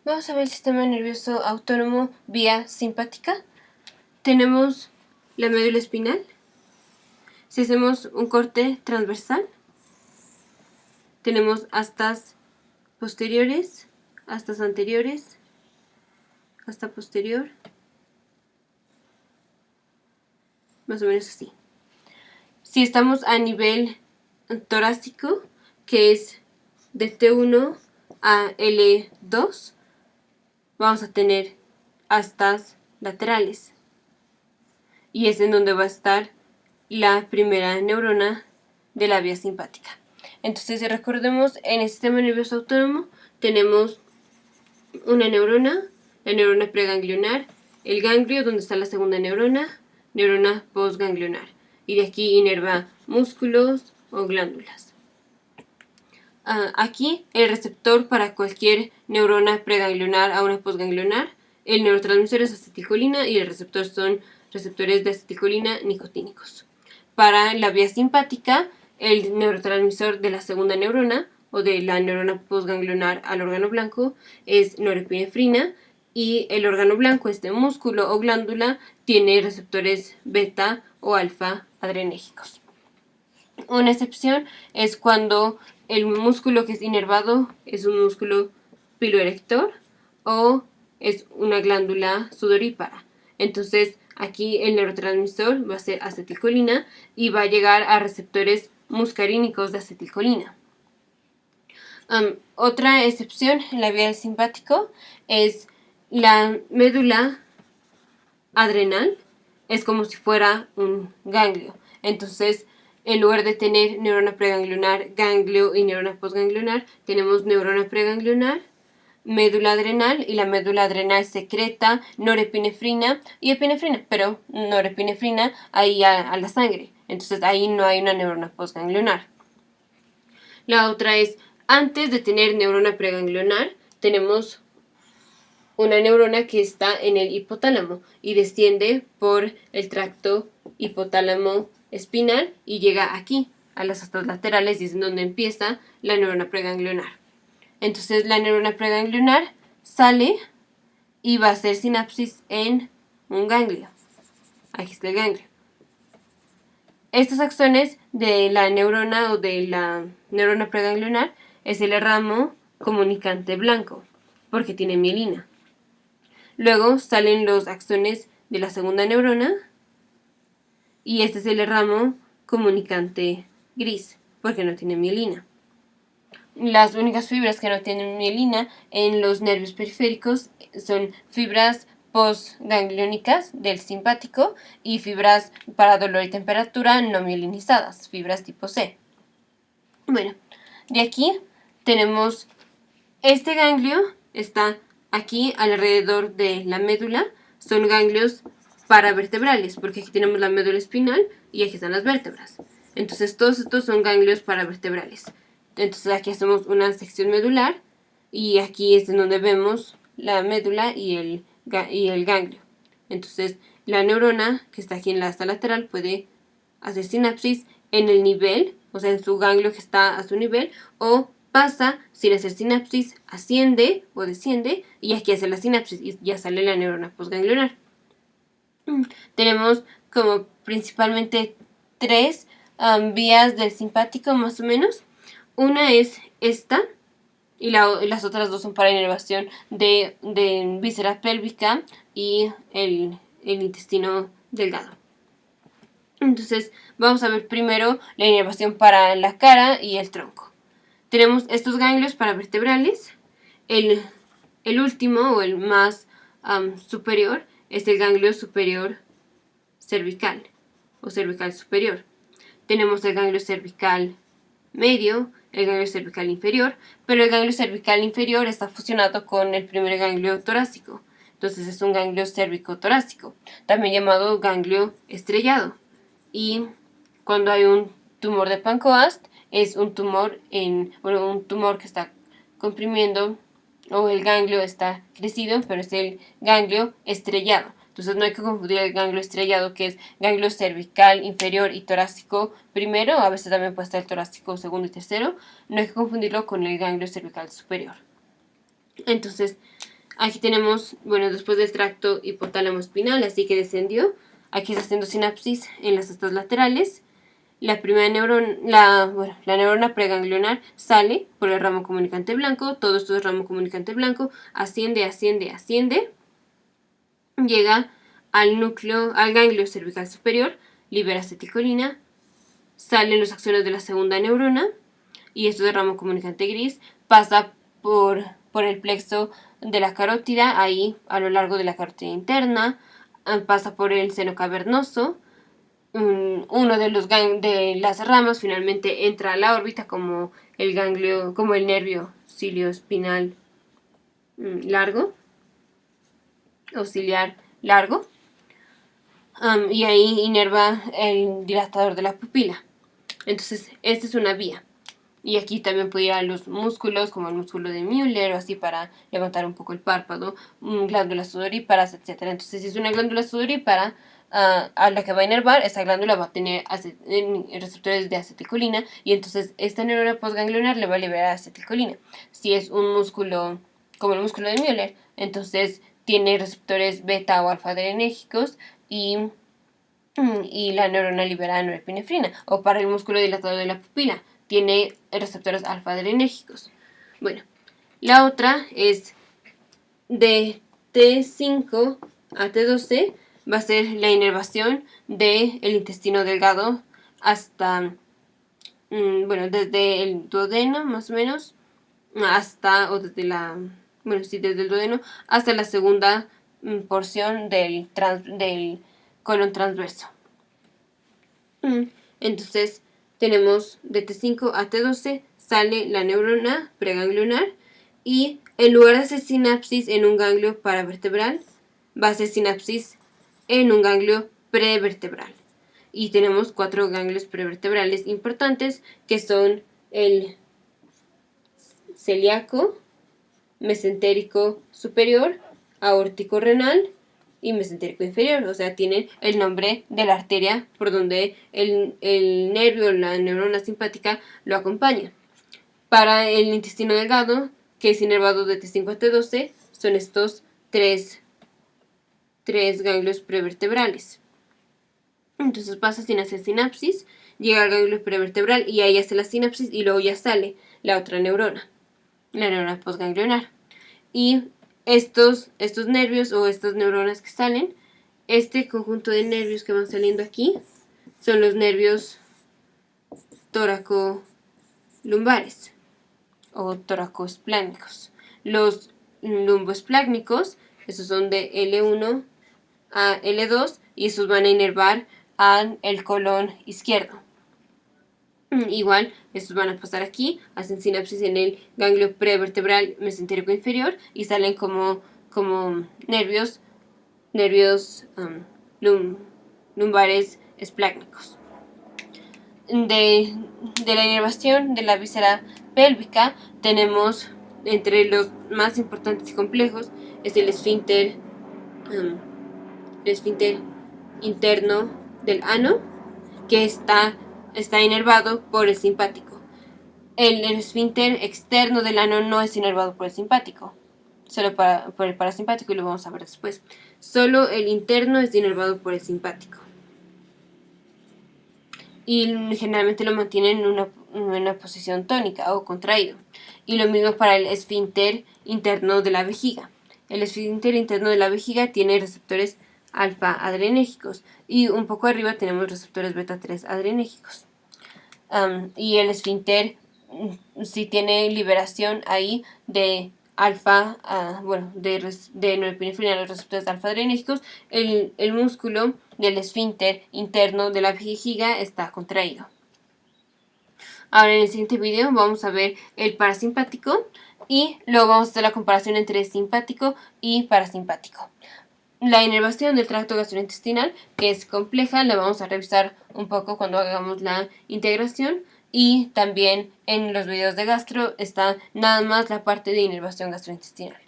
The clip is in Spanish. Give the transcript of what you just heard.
Vamos a ver el sistema nervioso autónomo vía simpática. Tenemos la médula espinal. Si hacemos un corte transversal, tenemos astas posteriores, astas anteriores, asta posterior, más o menos así. Si estamos a nivel torácico, que es de T1 a L2, vamos a tener astas laterales. Y es en donde va a estar la primera neurona de la vía simpática. Entonces, si recordemos, en el sistema nervioso autónomo tenemos una neurona, la neurona preganglionar, el ganglio donde está la segunda neurona postganglionar. Y de aquí inerva músculos o glándulas. Aquí el receptor para cualquier neurona preganglionar a una postganglionar, el neurotransmisor es acetilcolina y el receptor son receptores de acetilcolina nicotínicos. Para la vía simpática, el neurotransmisor de la segunda neurona o de la neurona postganglionar al órgano blanco es norepinefrina y el órgano blanco, este músculo o glándula, tiene receptores beta o alfa adrenérgicos. Una excepción es cuando el músculo que es inervado es un músculo piloerector o es una glándula sudorípara. Entonces, aquí el neurotransmisor va a ser acetilcolina y va a llegar a receptores muscarínicos de acetilcolina. Otra excepción en la vía del simpático es la médula adrenal. Es como si fuera un ganglio. Entonces, en lugar de tener neurona preganglionar, ganglio y neurona postganglionar, tenemos neurona preganglionar, médula adrenal, y la médula adrenal secreta norepinefrina y epinefrina, pero norepinefrina ahí a la sangre. Entonces ahí no hay una neurona postganglionar. La otra es, antes de tener neurona preganglionar, tenemos una neurona que está en el hipotálamo y desciende por el tracto hipotálamo espinal y llega aquí, a las astas laterales, y es donde empieza la neurona preganglionar. Entonces la neurona preganglionar sale y va a hacer sinapsis en un ganglio. Aquí está el ganglio. Estos axones de la neurona o de la neurona preganglionar es el ramo comunicante blanco, porque tiene mielina. Luego salen los axones de la segunda neurona y este es el ramo comunicante gris, porque no tiene mielina. Las únicas fibras que no tienen mielina en los nervios periféricos son fibras postgangliónicas del simpático y fibras para dolor y temperatura no mielinizadas, fibras tipo C. Bueno, de aquí tenemos este ganglio, está aquí alrededor de la médula, son ganglios paravertebrales, porque aquí tenemos la médula espinal y aquí están las vértebras. Entonces todos estos son ganglios paravertebrales. Entonces aquí hacemos una sección medular y aquí es en donde vemos la médula y el ganglio. Entonces la neurona que está aquí en la asta lateral puede hacer sinapsis en el nivel, o sea en su ganglio que está a su nivel, o pasa sin hacer sinapsis, asciende o desciende y aquí hace la sinapsis y ya sale la neurona postganglionar. Tenemos como principalmente tres vías del simpático más o menos. Una es esta y las otras dos son para inervación de víscera pélvica y el intestino delgado. Entonces vamos a ver primero la inervación para la cara y el tronco. Tenemos estos ganglios paravertebrales. El último o el más superior es el ganglio superior cervical o cervical superior. Tenemos el ganglio cervical medio, el ganglio cervical inferior, pero el ganglio cervical inferior está fusionado con el primer ganglio torácico. Entonces es un ganglio cérvico-torácico, también llamado ganglio estrellado. Y cuando hay un tumor de Pancoast, es un tumor un tumor que está comprimiendo o el ganglio está crecido, pero es el ganglio estrellado. Entonces no hay que confundir el ganglio estrellado, que es ganglio cervical inferior y torácico primero, a veces también puede estar el torácico segundo y tercero, no hay que confundirlo con el ganglio cervical superior. Entonces, aquí tenemos, bueno, después del tracto hipotálamo espinal, así que descendió. Aquí está haciendo sinapsis en las astas laterales. La primera neurona, la neurona preganglionar sale por el ramo comunicante blanco. Todo esto es ramo comunicante blanco. Asciende, asciende, asciende. Llega al núcleo, al ganglio cervical superior. Libera acetilcolina. Salen los axones de la segunda neurona. Y esto es ramo comunicante gris. Pasa por el plexo de la carótida, ahí a lo largo de la carótida interna. Pasa por el seno cavernoso. Uno de las ramas finalmente entra a la órbita como el ganglio, como el nervio cilioespinal largo o ciliar largo, y ahí inerva el dilatador de la pupila. Entonces, esta es una vía. Y aquí también puede ir a los músculos, como el músculo de Müller, o así para levantar un poco el párpado, glándulas sudoríparas, etc. Entonces, si es una glándula sudorípara a la que va a inervar, esa glándula va a tener receptores de acetilcolina, y entonces esta neurona postganglionar le va a liberar acetilcolina. Si es un músculo como el músculo de Müller, entonces tiene receptores beta o alfa adrenérgicos y la neurona libera norepinefrina. O para el músculo dilatador de la pupila, tiene receptores alfa adrenérgicos. Bueno, la otra es de T5 a T12, va a ser la inervación del intestino delgado hasta, bueno, desde el duodeno más o menos, hasta, o desde la, bueno, sí, desde el duodeno hasta la segunda porción del colon transverso. Entonces, tenemos de T5 a T12, sale la neurona preganglionar, y en lugar de hacer sinapsis en un ganglio paravertebral, va a hacer sinapsis en un ganglio prevertebral. Y tenemos 4 ganglios prevertebrales importantes, que son el celíaco, mesentérico superior, aórtico renal y mesentérico inferior. O sea, tienen el nombre de la arteria por donde el nervio, la neurona simpática, lo acompaña. Para el intestino delgado, que es inervado de T5 a T12, son estos tres ganglios prevertebrales. Entonces pasa sin hacer sinapsis, llega al ganglio prevertebral y ahí hace la sinapsis, y luego ya sale la otra neurona, la neurona postganglionar. Y estos nervios o estas neuronas que salen, este conjunto de nervios que van saliendo aquí, son los nervios tóraco-lumbares o toracoesplácnicos. Los lumboesplácnicos, esos son de L1 a L2, y esos van a inervar al colon izquierdo. Igual, estos van a pasar aquí, hacen sinapsis en el ganglio prevertebral mesentérico inferior y salen como nervios lumbares esplácnicos. De la inervación de la víscera pélvica tenemos, entre los más importantes y complejos, es el esfínter interno del ano, que está inervado por el simpático. El esfínter externo del ano no es inervado por el simpático, solo por el parasimpático, y lo vamos a ver después. Solo el interno es inervado por el simpático. Y generalmente lo mantienen en una posición tónica o contraído. Y lo mismo para el esfínter interno de la vejiga. El esfínter interno de la vejiga tiene receptores alfa adrenérgicos, y un poco arriba tenemos receptores beta 3 adrenérgicos. Y el esfínter sí tiene liberación ahí de alfa, de norepinefrina, los receptores alfa adrenérgicos. El músculo del esfínter interno de la vejiga está contraído. Ahora, en el siguiente video vamos a ver el parasimpático, y luego vamos a hacer la comparación entre simpático y parasimpático. La inervación del tracto gastrointestinal, que es compleja, la vamos a revisar un poco cuando hagamos la integración, y también en los videos de gastro está nada más la parte de inervación gastrointestinal.